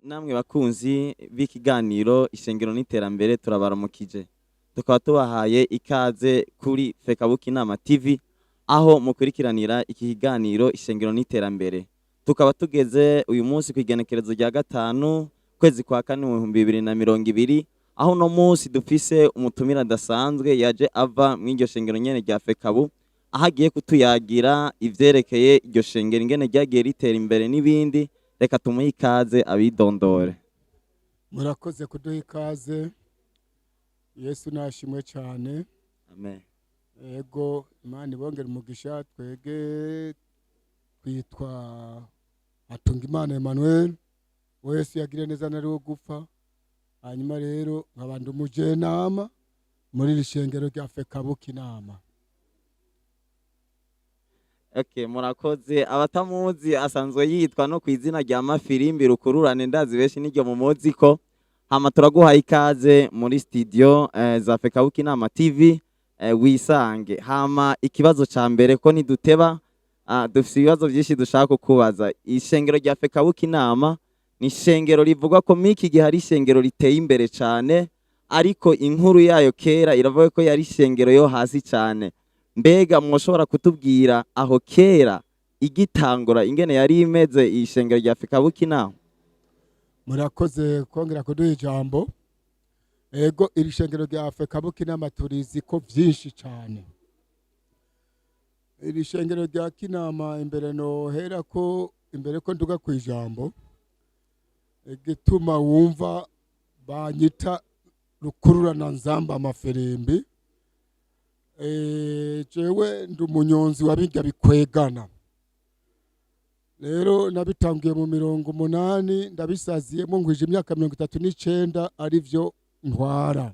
namwe bakunzi b'ikiganiro ishengero n'iterambere turabaramukije tukaba tubahaye ikaze kuri Fekabuki Inama TV aho mukurikiranira iki kiganiro ishengero n'iterambere tukaba tugeze uyu munsi kwigenekerezo rya gatanu kwezi kwa kane 2020 aho no munsi dufise umutumira dasanzwe yaje ava mw'iryo shengero nyene rya Fekabu aho agiye kutuyagira ivyerekeye iryo shengero ingene ryagiye ritera imbere n'ibindi. Reka tumuhe ikaze abidondore. Murakoze kuduha ikaze. Yesu nashimwe cyane. Amen. Ego Imana ibongera umugisha twege kwitwa Hatungimana Emmanuel. Wese yagire neza nari wo gupfa. Hanyuma rero nkabanda umujenama muri rishengero rya Fekabuki Inama. Okay, murakoze. Abatamuzi asanzwe yitwa no kwizina rya Mafirimbi rukururane ndazi beshi n'iryo mumuzi ko hama turaguha ikaze muri studio za Fekabuki Inama TV wisange. Hama ikibazo ca mbere ko niduteba dufise ibibazo byinshi dushaka kukubaza. Ishengero rya Fekabuki Inama ni ishengero rivugwa ko miki gihe ari ishengero riteye imbere cyane ariko inkuru yayo kera iravuga ko yari ishengero yo hasi cyane. Mbega mwoshobora kutubwira aho kera igitangura ingene yari imeze ishengero rya Fekabuki Inama? Murakoze kongera kuduha ijambo. Ego iri shengero rya Fekabuki Inama turizi ko vyinshi cyane. Iri shengero rya Kinama imbere no hera ko imbere ko nduga ku ijambo gituma wumva banyita rukururana nzamba amafirimbi. Jewe ndi umunyonzi wabirya bikwegana. Rero nabitangiye mu 80 ndabisaziyemo ngwije imyaka 39 arivyo ntwara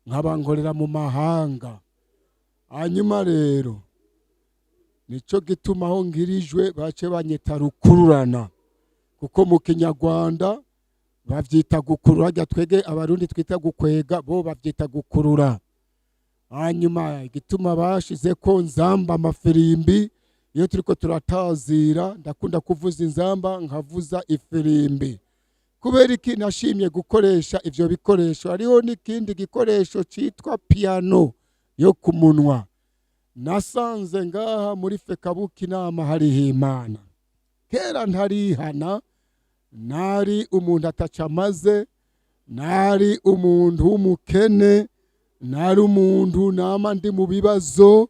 nkabankorera mu mahanga. Hanyuma rero nico gituma aho ngirijwe bace banyita rukururana kuko mu Kinyarwanda bavyita gukurura, twege abarundi twita gukwega, bo bavyita gukurura. Hanyuma igituma bashize ko nzamba amafirimbi iyo turiko turatazira ndakunda kuvuza inzamba nkavuza ifirimbi. Kubera iki nashimye gukoresha ivyo bikoresho, hariho n'ikindi gikoresho citwa piano yo kumunwa. Nasanze ngaha muri Fekabuki Inama hariho Imana. Kera ntarihana, nari umuntu atacamaze, nari umuntu w'umukene, nari umuntu nama ndi mu bibazo,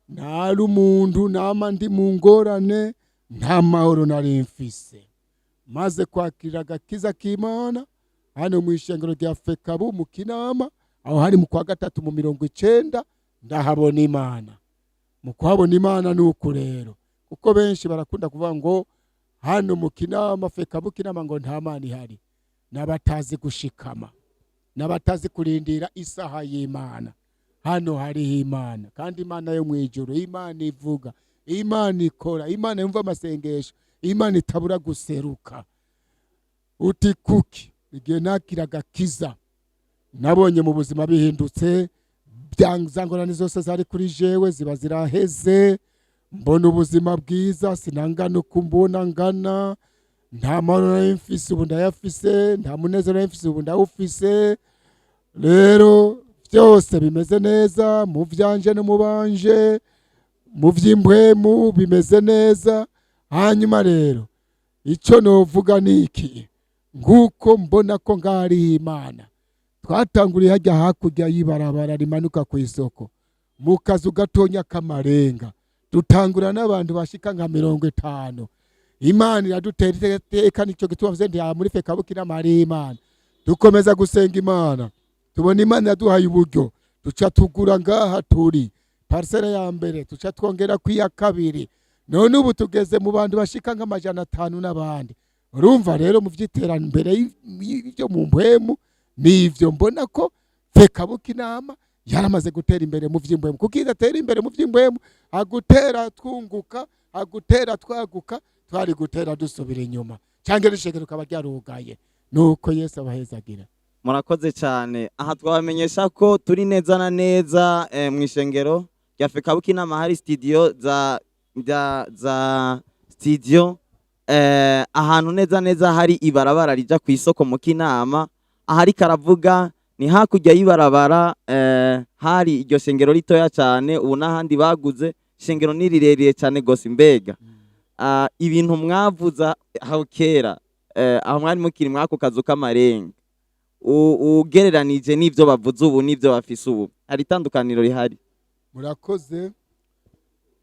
nari umuntu nama ndi mu ngorane, nta mahoro nari mfise. Maze kwakira agakiza k'Imana hano mu ishengero rya Fekabuki Inama aho hari mu kwa gatatu mu 90 ndahabona Imana. Mu kuhabona Imana nuko rero kuko benshi barakunda kuvuga ngo hano mu Kinama Fekabuki Inama ngo nta Mana ihari. Nabatazi gushikama, nabatazi kurindira isaha y'Imana. Hano hari Imana kandi Imana yo mwijuru, Imana ivuga, Imana ikora, Imana yumva amasengesho, Imana itabura guseruka. Uti kuki igihe nakiraga kiza nabonye mu buzima bihindutse, byangorane zose zari kuri jewe ziba ziraheze, mbona ubuzima bwiza sinangana uko mbona ngana, nta mahoro nari mfise ubu ndayafise, nta munezero nari mfise ubu ndawufise. Rero byose bimeze neza mu vyanje no mu banje, mu vy'impwemu bimeze neza. Hanyuma rero ico novuga niki nguko mbona ko ngari Imana. Twatanguriye hajya hakurya yibarabara rimanuka ku isoko mu kazu gatonya kamarenga, dutangura n'abantu bashika nka 50. Imana iradutera iteka, nico gituma mvuze ndi muri Fekabuki Inama hari Imana. Dukomeza gusenga Imana, tubona Imana yaduhaye uburyo, tuca tugura ngaha turi parcelle ya mbere, tuca twongera kwiya kabiri, none ubu tugeze mu bantu bashika nk'500 n'abandi. Urumva rero mu vy'iterambere y'ibyo mu mpwemu nivyo mbona ko Fekabuki Inama yaramaze gutera imbere mu vy'impwemu. Kuko idatera imbere mu vy'impwemu agutera twunguka, agutera twaguka, twari gutera dusubira inyuma cyangwa rishegero kaba ryarugaye. Nuko Yesu abahezagira. Murakoze cyane. Aha twabamenyesha ko turi neza na neza mu ishengero rya Fekabuki Inama hari studio za studio ahantu neza neza hari ibarabara rija ku isoko mu Kinama, ahari karavuga ni hakurya y'ibarabara, hari iryo shengero ritoya cyane, ubu n'ahandi baguze ishengero ni rirerire cyane gose. Mbega ibintu mwavuza aho kera, aho mwari mukiri mwako kazu k'amarenga, ugereranije n'ivyo bavuze ubu n'ivyo bafise ubu, hari itandukaniro rihari? Murakoze,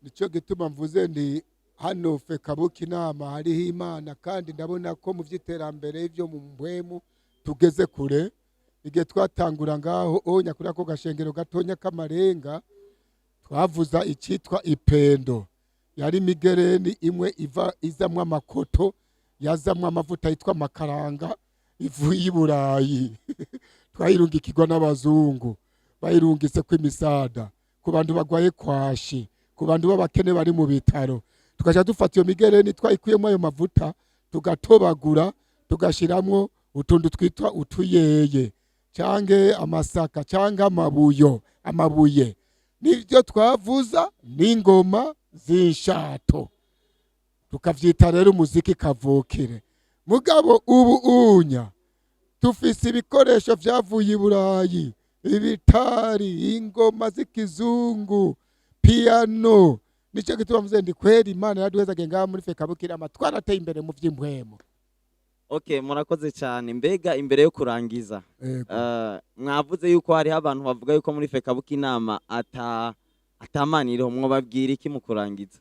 nico gituma mvuze ndi hano Fekabuki Inama hariho Imana, kandi ndabona ko mu vy'iterambere ivyo mu mpwemu tugeze kure. Igihe twatangura ngaho nyakuri ko gashengero gatonya k'amarenga, twavuza icitwa ipendo, yari migereni imwe izamwo amakoto, yazamwo amavuta yitwa makaranga ivuye i Burayi twayirungikirwa n'abazungu, bayirungise kw'imisada, ku bantu bagwaye kwashi, ku bantu b'abakene bari mu bitaro. Tukaja dufata iyo migereni twayikuyemo ayo mavuta, tugatobagura, tugashiramwo utuntu twitwa utuyeye cange amasaka cange amabuye, nivyo twavuza n'ingoma z'inshato, tukavyita rero umuziki kavukire. Mugabo ubu tufise ibikoresho vyavuye i Burayi, ibitari, ingoma z'ikizungu, piano. Nico gituma mvuze ndi kweri Imana yaduhezage ngaha muri Fekabuki Inama twarateye imbere mu vy'impwemu. Okay, murakoze cyane. Mbega imbere yo kurangiza, mwavuze yuko hariho abantu bavuga yuko muri Fekabuki Inama atamaniriho, mwobabwira iki mu kurangiza?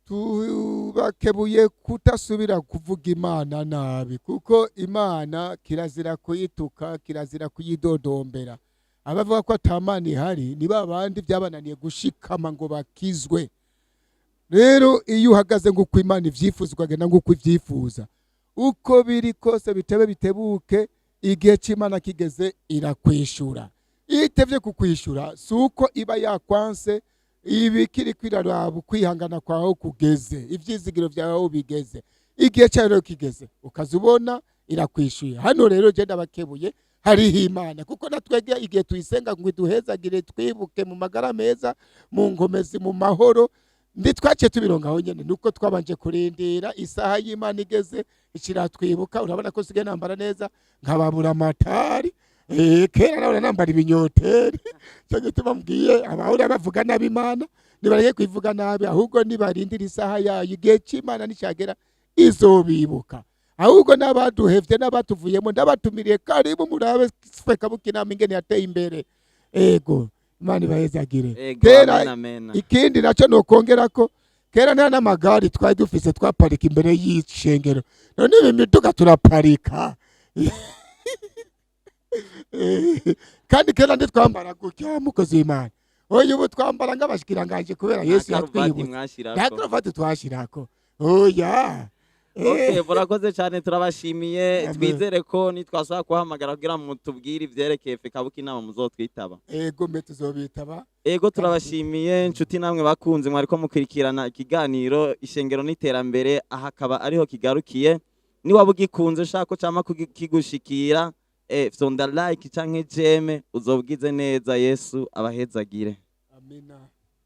Tubakebuye kutasubira kuvuga Imana nabi, kuko Imana kirazira kuyituka, kirazira kuyidodombera. Abavuga ko atamana ihari ni babandi byabananiye gushikama ngo bakizwe. Rero iyo uhagaze nguko Imana ivyifuza ukagenda nguko ivyifuza, uko biri kose bitebe bitebuke, igihe c'Imana kigeze irakwishura. Itevye kukwishura suko iba yakwanse, ibikiri kwiraraba kwihangana kwawe kugeze, ivyizigiro vyawe bigeze, igihe cyaro kigeze ukazubona irakwishuye. Hano rero je ndabakebuye hariho Imana, kuko natwege igihe tuyisenga ngo iduhezagire, twibuke mu magara meza, mu ngomezi, mu mahoro, twaciye tubirongaho nyene. Nuko twabanje kurindira isaha y'Imana igeze ikiratwibuka. Urabona ko sigaye nambara neza nkababura amatari, kera nawe nambara ibinyoteri. Cyo gituma mbwiye abahura bavuga nabi Imana nibareke kwivuga nabi, ahubwo nibarindira isaha yayo, igihe c'Imana nicagera izobibuka. Ahubwo n'abaduhevye n'abatuvuyemo ndabatumiriye, karibu murabe Fekabuki Inama ingene yateye imbere. Ego Imana ibahezagire. Kera ikindi naco nokongera ko kera nta n'amagari twari dufise twaparika imbere y'icengero, none imiduga turaparika kandi kera twambara gutya mukozi w'Imana. Ubu twambara nk'abashikiranganje kubera Yesu yatwibutse. Nta karuvati twashirako. Oya. Okay, murakoze cyane, turabashimiye. Twizere ko nitwasaba kuhamagara kugira mu tubwire ivyerekeye Fekabuki Inama muzotwitaba. Ego mbe tuzobitaba. Ego turabashimiye nshuti namwe bakunze mwariko mukurikirana ikiganiro ishengero n'iterambere, aha akaba ariho kigarukiye. Ni wabugikunze ushaka ko cyama kigushikira, fyonda like canke jeme, uzobwize neza. Yesu abahezagire. Amina.